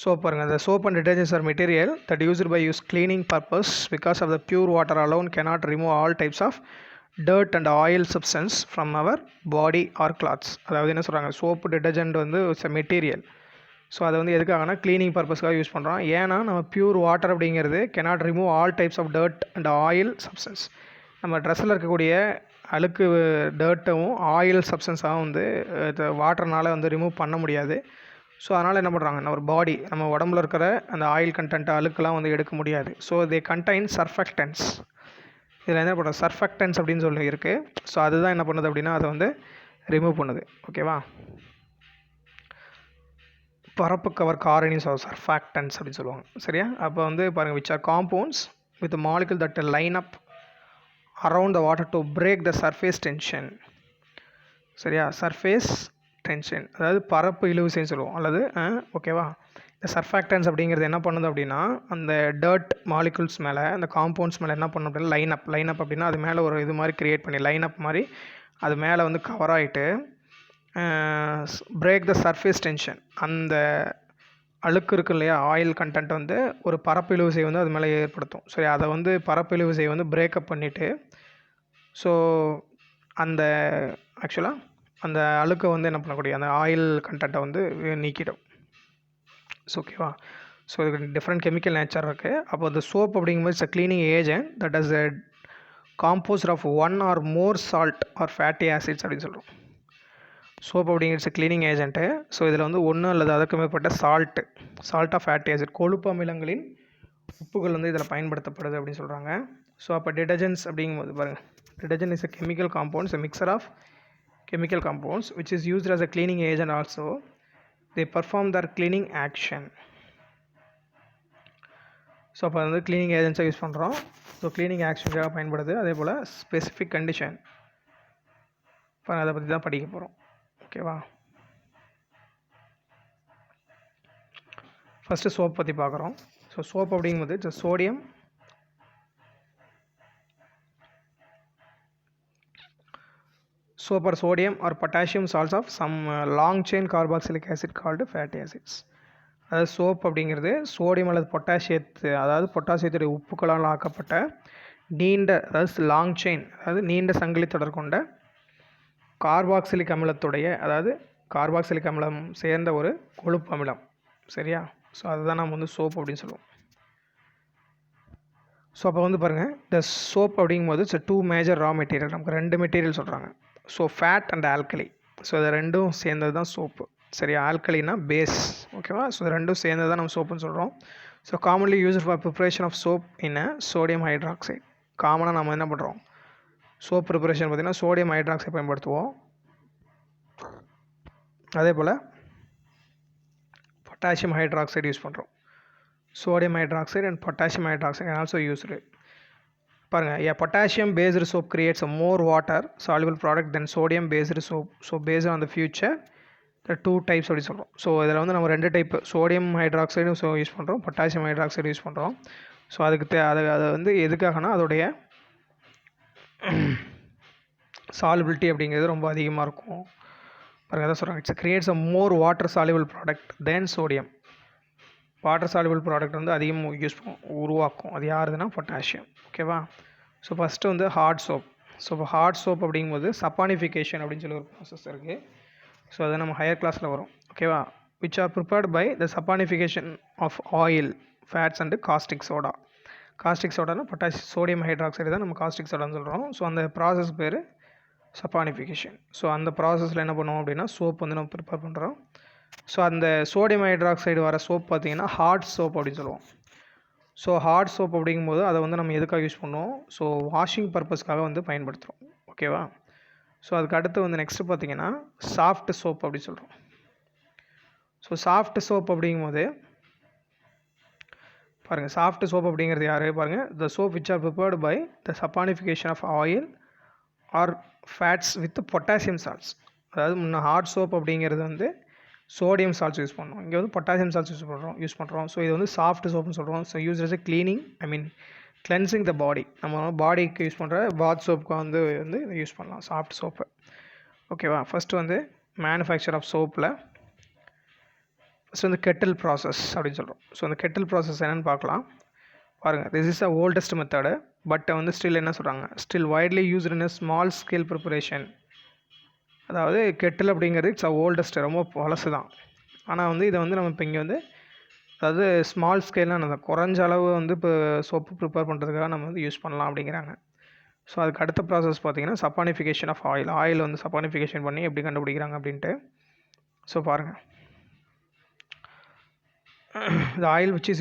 soap பாருங்கள். The soap and detergents are material that used by cleaning purpose because of the pure water alone cannot remove all types of dirt and oil substance from our body or clothes. அதாவது என்ன சொல்கிறாங்க, soap detergent வந்து material. So அதை வந்து எதுக்காகனா cleaning பர்பஸ்க்காக use பண்ணுறோம். ஏன்னா நம்ம பியூர் வாட்டர் அப்படிங்கிறது cannot remove all types of dirt and oil substance. நம்ம ட்ரெஸ்ஸில் இருக்கக்கூடிய அழுக்கு டர்ட்டும் ஆயில் சப்ஸ்டன்ஸாகவும் வந்து வாட்டர்னால் வந்து ரிமூவ் பண்ண முடியாது. ஸோ அதனால் என்ன பண்ணுறாங்க, நம்ம பாடி, நம்ம உடம்புல இருக்கிற அந்த ஆயில் கண்டென்ட் அழுக்கெல்லாம் வந்து எடுக்க முடியாது. So they contain surfactants. இதில் என்ன பண்ணுறோம், சர்ஃபெக்டன்ஸ் அப்படின்னு சொல்லி இருக்குது. ஸோ அதுதான் என்ன பண்ணுது அப்படின்னா அதை வந்து ரிமூவ் பண்ணுது. ஓகேவா, பரப்பு கவர் காரணி சர்ஃபேக்டன்ஸ் அப்படின்னு சொல்லுவாங்க. சரியா, அப்போ வந்து பாருங்கள், which are compounds with molecule that line up around the water to break the surface tension. சரியா, சர்ஃபேஸ் டென்ஷன் அதாவது பரப்பு இழுவிசைன்னு சொல்லுவோம் அல்லது ஓகேவா. இந்த சர்ஃபேக்டன்ஸ் அப்படிங்கிறது என்ன பண்ணுது அப்படின்னா அந்த டர்ட் மாலிகுல்ஸ் மேலே, அந்த காம்பவுண்ட்ஸ் மேலே என்ன பண்ணும் அப்படின்னா லைன் அப் அப்படின்னா அது மேலே ஒரு இது மாதிரி க்ரியேட் பண்ணி லைன் அப் மாதிரி அது மேலே வந்து கவர் ஆகிட்டு பிரேக் த சர்ஃபேஸ் டென்ஷன். அந்த அழுக்கு இருக்கு இல்லையா, ஆயில் கண்டென்ட் வந்து ஒரு பரப்பிழிவிசை வந்து அது மேலே ஏற்படுத்தும். சரி, அதை வந்து பரப்பிழிவிசையை வந்து பிரேக்கப் பண்ணிவிட்டு ஸோ அந்த ஆக்சுவலாக அந்த அழுக்கை வந்து என்ன பண்ணக்கூடிய அந்த ஆயில் கண்டென்ட்டை வந்து நீக்கிடும். ஸோ ஓகேவா. ஸோ இதுக்கு டிஃப்ரெண்ட் கெமிக்கல் நேச்சர் இருக்குது. அப்போ அந்த சோப் அப்படிங்கும்போது it's a cleaning agent that is a compost of one or more salt or fatty acids அப்படின்னு சொல்கிறோம். சோப் அப்படிங்கிறது க்ளீனிங் ஏஜென்ட்டு. ஸோ இதில் வந்து ஒன்று அல்லது அதுக்கு மேற்பட்ட சால்ட் ஆஃப் ஃபேட்டி ஆசிட், கொழுப்பு அமிலங்களின் உப்புகள் வந்து இதில் பயன்படுத்தப்படுது அப்படின்னு சொல்கிறாங்க. ஸோ அப்போ டிடர்ஜென்ட்ஸ் அப்படிங்கும்போது பாருங்கள், detergent is a chemical compounds, a mixture of chemical compounds which is used as a cleaning agent also. They perform their cleaning action. So அப்போ வந்து க்ளீனிங் ஏஜென்ட்ஸை யூஸ் பண்ணுறோம். ஸோ க்ளீனிங் ஆக்ஷனுக்காக பயன்படுது. அதே போல் ஸ்பெசிஃபிக் கண்டிஷன் இப்போ அதை பற்றி தான் படிக்க போகிறோம். ஓகேவா. ஃபஸ்ட்டு சோப் பற்றி பார்க்குறோம். ஸோ சோப் அப்படிங்கும்போது sodium soap or sodium or potassium salts of some long chain carboxylic acid called fatty acids. அதாவது சோப் அப்படிங்கிறது சோடியம் அல்லது பொட்டாசியத்துடைய உப்புக்களால் ஆக்கப்பட்ட நீண்ட, அதாவது லாங் செயின், அதாவது நீண்ட சங்கிலி தொடர் கொண்ட கார்பாக்சிலிக் அமிலம் சேர்ந்த ஒரு கொழுப்பு அமிலம். சரியா. ஸோ அதுதான் நம்ம வந்து சோப் அப்படின்னு சொல்லுவோம். ஸோ அப்போ வந்து பாருங்கள், இந்த சோப் அப்படிங்கும்போது இட்ஸ் 2 மேஜர் ரா மெட்டீரியல். நமக்கு 2 மெட்டீரியல் சொல்கிறாங்க. So fat and alkali. So இது ரெண்டும் சேர்ந்தது தான் சோப்பு. சரி, ஆல்கலினா பேஸ். ஓகேவா. ஸோ இது ரெண்டும் சேர்ந்தது தான் நம்ம சோப்புன்னு சொல்கிறோம். So commonly used for preparation of soap in sodium hydroxide. காமனாக நம்ம என்ன பண்ணுறோம், சோப் ப்ரிப்பரேஷன் பார்த்திங்கன்னா சோடியம் ஹைட்ராக்சைடு பயன்படுத்துவோம். அதே போல் பொட்டாசியம் ஹைட்ராக்சைடு யூஸ் பண்ணுறோம். sodium hydroxide and potassium hydroxide are also used. பாருங்கள், a potassium based soap creates a more water soluble product than sodium based soap. So based on the future the 2 types அப்படி சொல்கிறோம். So இதில் வந்து நம்ம 2 type sodium hydroxide use பண்ணுறோம், potassium hydroxide use பண்ணுறோம். So அதுக்கு அதை வந்து எதுக்காகனா அதோடைய சாலிபிலிட்டி அப்படிங்கிறது ரொம்ப அதிகமாக இருக்கும். பாருங்கள், அதான் சொல்கிறாங்க, it's creates a more water soluble product then sodium. Water soluble product வந்து அதிகமாக உருவாக்கும். அது யாருதுன்னா பொட்டாசியம். ஓகேவா. ஸோ ஃபஸ்ட்டு வந்து ஹார்ட் சோப். ஸோ இப்போ ஹார்ட் சோப் அப்படிங்கும்போது சப்பானிஃபிகேஷன் அப்படின்னு சொல்லி ஒரு ப்ராசஸ் இருக்குது. ஸோ அது நம்ம ஹையர் கிளாஸில் வரும். ஓகேவா. Which are prepared by the saponification of oil, fats and caustic soda. Caustic சோடானா சோடியம் ஹைட்ராக்சைடு தான் நம்ம காஸ்டிக் சோடான்னு சொல்கிறோம். ஸோ அந்த ப்ராசஸ் பேர் சப்பானிஃபிகேஷன். ஸோ அந்த ப்ராசஸில் என்ன பண்ணுவோம் அப்படின்னா சோப் வந்து நம்ம ப்ரிப்பேர் பண்ணுறோம். ஸோ அந்த சோடியம் ஹைட்ராக்சைடு வர சோப் பார்த்திங்கன்னா ஹார்ட் சோப் அப்படின்னு சொல்லுவோம். ஸோ ஹார்ட் சோப் அப்படிங்கும்போது அதை வந்து நம்ம எதுக்காக யூஸ் பண்ணுவோம், ஸோ வாஷிங் பர்பஸ்க்காக வந்து பயன்படுத்துகிறோம். ஓகேவா. ஸோ அதுக்கு அடுத்து வந்து நெக்ஸ்ட்டு பார்த்திங்கன்னா சாஃப்ட் சோப் அப்படி சொல்கிறோம். ஸோ சாஃப்ட் சோப் அப்படிங்கும்போது பாருங்கள், சாஃப்ட் சோப் அப்படிங்கிறது யார் பாருங்கள், the soap which are prepared by the saponification of oil or fats with potassium salts. அதாவது முன்ன ஹார்ட் சோப் அப்படிங்கிறது வந்து சோடியம் சால்ட்ஸ் யூஸ் பண்ணுறோம், இங்கே வந்து பொட்டாசியம் சால்ட்ஸ் யூஸ் பண்ணுறோம். ஸோ இது வந்து சாஃப்ட் சோப்னு சொல்கிறோம். So use as cleaning, cleansing the body. நம்ம பாடிக்கு யூஸ் பண்ணுற பாத் சோப்புக்கு வந்து யூஸ் பண்ணலாம் சாஃப்ட் சோப்பு. ஓகேவா. ஃபஸ்ட்டு வந்து மேனுஃபேக்சர் ஆஃப் சோப்பில் ஃபஸ்ட்டு வந்து கெட்டில் ப்ராசஸ் அப்படின்னு சொல்கிறோம். ஸோ அந்த கெட்டில் ப்ராசஸ் என்னென்னு பார்க்கலாம். பாருங்கள், this is a oldest method. But வந்து ஸ்டில் என்ன சொல்கிறாங்க, still widely used in a small scale preparation. அதாவது கெட்டில் அப்படிங்கிறது இட்ஸ் ஓல்டஸ்ட்டு, ரொம்ப பழசு தான். ஆனால் வந்து இதை வந்து நம்ம இப்போ இங்கே வந்து அதாவது ஸ்மால் ஸ்கேல்னால் அந்த குறைஞ்ச அளவு வந்து இப்போ சோப்பு ப்ரிப்பேர் பண்ணுறதுக்காக நம்ம வந்து யூஸ் பண்ணலாம் அப்படிங்கிறாங்க. ஸோ அதுக்கு அடுத்த ப்ராசஸ் பார்த்திங்கன்னா சப்பானிஃபிகேஷன் ஆஃப் ஆயில் வந்து சப்பானிஃபிகேஷன் பண்ணி எப்படி கண்டுபிடிக்கிறாங்க அப்படின்ட்டு. ஸோ பாருங்கள், the oil which is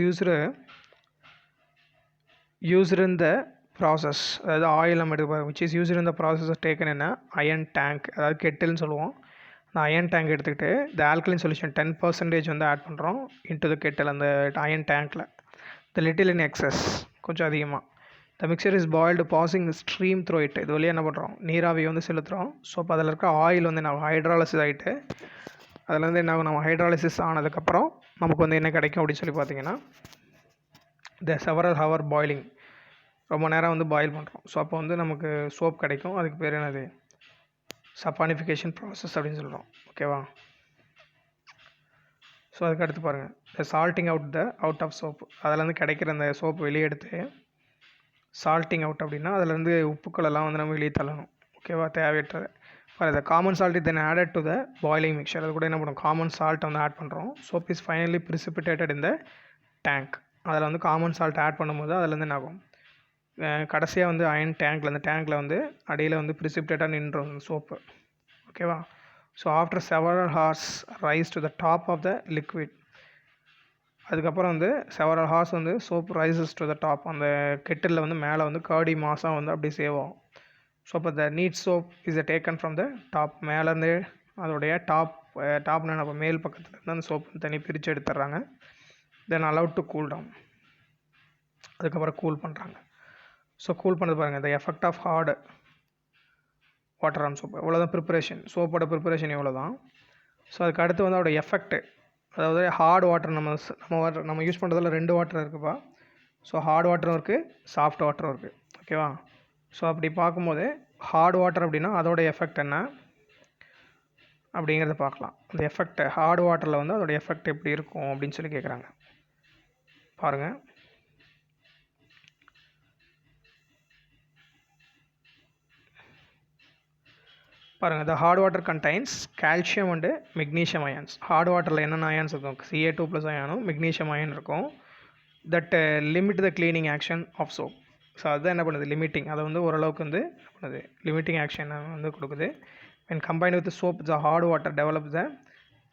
used in the process, அதாவது ஆயில் நம்ம எடுத்து which is used in the process is taken in a iron tank, அதாவது கெட்டில்னு சொல்லுவோம். அந்த அயன் டேங்க் எடுத்துக்கிட்டு இந்த ஆல்கலின் சொல்யூஷன் 10% வந்து ஆட் பண்ணுறோம் இன்ட்டு த கெட்டில், அந்த அயன் டேங்க்கில். த லிட்டில் இன் எக்ஸஸ், கொஞ்சம் அதிகமாக. த mixer is boiled passing stream through it. இது வழியாக என்ன பண்ணுறோம், நீராவியை வந்து செலுத்துகிறோம். ஸோ அப்போ அதில் இருக்க ஆயில் வந்து என்ன ஹைட்ராலிசிஸ் ஆகிட்டு அதில் வந்து என்ன ஆகும், நம்ம ஹைட்ராலிசிஸ் ஆனதுக்கப்புறம் நமக்கு வந்து என்ன கிடைக்கும் அப்படின்னு சொல்லி பார்த்தீங்கன்னா த செவரல் ஹவர் பாயிலிங், ரொம்ப நேரம் வந்து பாயில் பண்ணுறோம். ஸோ அப்போ வந்து நமக்கு சோப் கிடைக்கும். அதுக்கு பேர் என்னது, சப்பானிஃபிகேஷன் ப்ராசஸ் அப்படின்னு சொல்கிறோம். ஓகேவா? ஸோ அதுக்கு அடுத்து பாருங்கள், இந்த சால்ட்டிங் அவுட் ஆஃப் சோப்பு. அதிலேருந்து கிடைக்கிற அந்த சோப்பு வெளியே எடுத்து சால்ட்டிங் அவுட் அப்படின்னா அதிலேருந்து உப்புக்களெல்லாம் வந்து நம்ம வெளியே தள்ளணும். ஓகேவா? தேவையற்றது. For the common salt then added to the boiling mixture. அது கூட என்ன பண்ணும், காமன் சால்ட்டை வந்து ஆட் பண்ணுறோம். சோப் இஸ் ஃபைனலி ப்ரிசிபிடேட்டட் இந்த டேங்க். அதில் வந்து காமன் சால்ட் ஆட் பண்ணும்போது அதுலேருந்து என்ன ஆகும், கடைசியாக வந்து அயன் டேங்க்கில், அந்த டேங்க்கில் வந்து அடியில் வந்து ப்ரிசிபிடேட்டாக நின்றோம் சோப்பு. ஓகேவா? So after several hours rise to the top of the liquid. அதுக்கப்புறம் வந்து செவரல் ஹார்ஸ் வந்து soap rises to the top. அந்த கெட்டிலில் வந்து மேலே வந்து காடி மாதம் வந்து அப்படி சேவ் ஆகும். ஸோ அப்போ the need soap is taken from the top. மேலேருந்து அதோடைய டாப்னா நம்ம மேல் பக்கத்தில் இருந்து அந்த சோப் தனி பிரித்து எடுத்துடுறாங்க. Then allowed to cool down. அதுக்கப்புறம் கூல் பண்ணுறாங்க. ஸோ கூல் பண்ணது பாருங்கள், the effect of hard water on soap. இவ்வளோதான் ப்ரிப்பரேஷன், சோப்போட ப்ரிப்பரேஷன் இவ்வளோ தான். ஸோ அதுக்கு அடுத்து வந்து அதோட எஃபெக்ட்டு, அதாவது ஹார்ட் வாட்டர் நம்ம யூஸ் பண்ணுறதுல 2 வாட்டர் இருக்குப்பா. ஸோ ஹார்ட் வாட்டரும் இருக்குது, சாஃப்ட் வாட்டரும் இருக்குது. ஓகேவா? ஸோ அப்படி பார்க்கும்போது ஹார்ட் வாட்டர் அப்படின்னா அதோட எஃபெக்ட் என்ன அப்படிங்கிறத பார்க்கலாம். அந்த எஃபெக்ட் ஹார்ட் வாட்டரில் வந்து அதோட எஃபெக்ட் எப்படி இருக்கும் அப்படின்னு சொல்லி கேட்குறாங்க. பாருங்கள், பாருங்கள், the hard water contains calcium and magnesium ions. Hard வாட்டரில் என்னென்ன அயன்ஸ் இருக்கும், Ca2+ அயனும் மெக்னீஷியம் அயன் இருக்கும். That limit the cleaning action of soap. So அதுதான் என்ன பண்ணுது, லிமிட்டிங். அதை வந்து ஓரளவுக்கு வந்து பண்ணுது, லிமிட்டிங் ஆக்ஷன் வந்து கொடுக்குது. when combined with soap the hard water develops the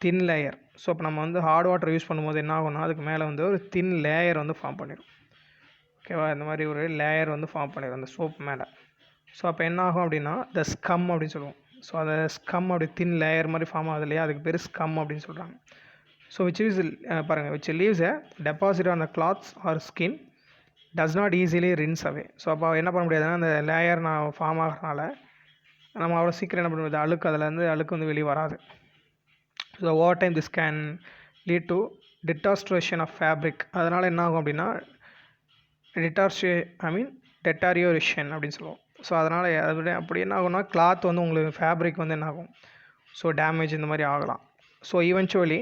thin layer. So இப்போ நம்ம வந்து ஹார்ட் வாட்டர் யூஸ் பண்ணும்போது என்ன ஆகும்னா அதுக்கு மேலே வந்து ஒரு தின் லேயர் வந்து ஃபார்ம் பண்ணிடும். ஓகேவா? இந்த மாதிரி ஒரு லேயர் வந்து ஃபார்ம் பண்ணிடும் அந்த சோப் மேலே. ஸோ அப்போ என்ன ஆகும் அப்படின்னா த ஸ்கம் அப்படின்னு சொல்லுவோம். ஸோ அந்த ஸ்கம் அப்படி தின் லேயர் மாதிரி ஃபார்ம் ஆகுது இல்லையா, அதுக்கு பேர் ஸ்கம் அப்படின்னு சொல்கிறாங்க. ஸோ விச் இஸ் பாருங்கள், which leaves a deposit on the clothes or skin does not easily rinse away. So அப்போ என்ன பண்ண முடியாதுன்னா அந்த லேயர் நான் ஃபார்ம் ஆகிறதுனால நம்ம அவ்வளோ சீக்கிரம் என்ன பண்ண முடியாது, அழுக்கு வந்து வெளியே வராது. So over time this can lead to deterioration of fabric. அதனால் என்ன ஆகும் அப்படின்னா டெட்டாரியோரேஷன் அப்படின்னு சொல்லுவோம். ஸோ அதனால் அப்படி என்ன ஆகும்னா கிளாத் வந்து உங்களுக்கு ஃபேப்ரிக் வந்து என்ன ஆகும், ஸோ டேமேஜ் இந்த மாதிரி ஆகலாம். So eventually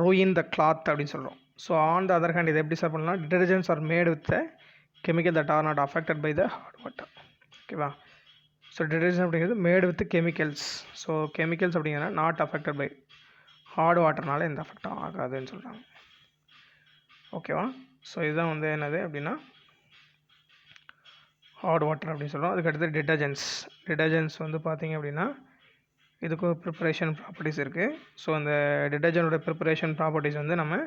ruin the cloth அப்படின்னு சொல்கிறோம். So on the other hand இதை எப்படி சார் பண்ணலாம், detergents are made with the chemical that are not affected by the hard water. ஓகேவா? ஸோ டிட்டர்ஜென்ட் அப்படிங்கிறது made with chemicals. So chemicals அப்படிங்கிறது not affected by hard வாட்டர்னால எந்த அஃபெக்டும் ஆகாதுன்னு சொல்கிறாங்க. ஓகேவா? ஸோ இதுதான் வந்து என்னது அப்படின்னா ஹார்ட் வாட்டர் அப்படின்னு சொல்கிறோம். அதுக்கடுத்து டிட்டர்ஜென்ட்ஸ் வந்து பார்த்திங்க அப்படின்னா இதுக்கு ப்ரிப்பரேஷன் ப்ராப்பர்ட்டிஸ் இருக்குது. ஸோ அந்த டிட்டர்ஜென்ட்டோட ப்ரிப்பரேஷன் ப்ராப்பர்ட்டிஸ் வந்து நம்ம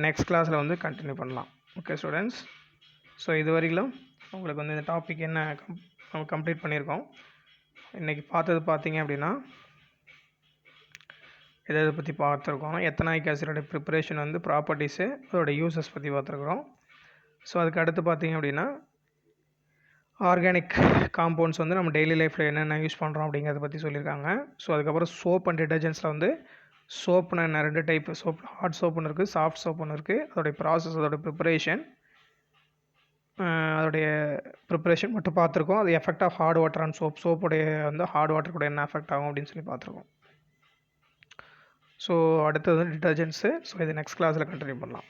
நெக்ஸ்ட் கிளாஸில் வந்து கண்டினியூ பண்ணலாம். ஓகே ஸ்டூடெண்ட்ஸ், ஸோ இது வரைக்கும் உங்களுக்கு வந்து இந்த டாபிக் என்ன நம்ம கம்ப்ளீட் பண்ணியிருக்கோம். இன்றைக்கி பார்த்தது பார்த்திங்க அப்படின்னா இதை பற்றி பார்த்துருக்கோம். எத்தனாயிக் ஆசிடோட ப்ரிப்பரேஷன் வந்து ப்ராப்பர்ட்டிஸு, அதோட யூசஸ் பற்றி பார்த்துருக்குறோம். ஸோ அதுக்கு அடுத்து பார்த்திங்க அப்படின்னா ஆர்கானிக் காம்பவுண்ட்ஸ் வந்து நம்ம டெய்லி லைஃப்பில் என்னென்ன யூஸ் பண்ணுறோம் அப்படிங்கிறத பற்றி சொல்லியிருக்காங்க. ஸோ அதுக்கப்புறம் சோப் அண்ட் டிட்டர்ஜென்ட்ஸில் வந்து சோப்புன்னு என்ன 2 டைப்பு, சோப் ஹார்ட் சோப்புன்னு இருக்குது, சாஃப்ட் சோப்புன்னு இருக்குது. அதோடைய ப்ராசஸ், அதோடைய ப்ரிப்பரேஷன், அதோடைய ப்ரிப்பரேஷன் மட்டும் பார்த்துருக்கோம். அது effect of hard water and சோப்புடைய வந்து ஹார்ட் வாட்டர் கூட என்ன எஃபெக்ட் ஆகும் அப்படின்னு சொல்லி பார்த்துருக்கோம். ஸோ அடுத்தது வந்து டிட்டர்ஜென்ட்ஸு. ஸோ இது நெக்ஸ்ட் கிளாஸில் கண்டினியூ பண்ணலாம்.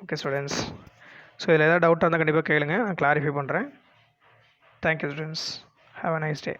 ஓகே ஸ்டூடெண்ட்ஸ், ஸோ இதில் ஏதாவது டவுட்டாக இருந்தால் கண்டிப்பாக கேளுங்க, நான் கிளாரிஃபை பண்ணுறேன். Thank you students, have a nice day.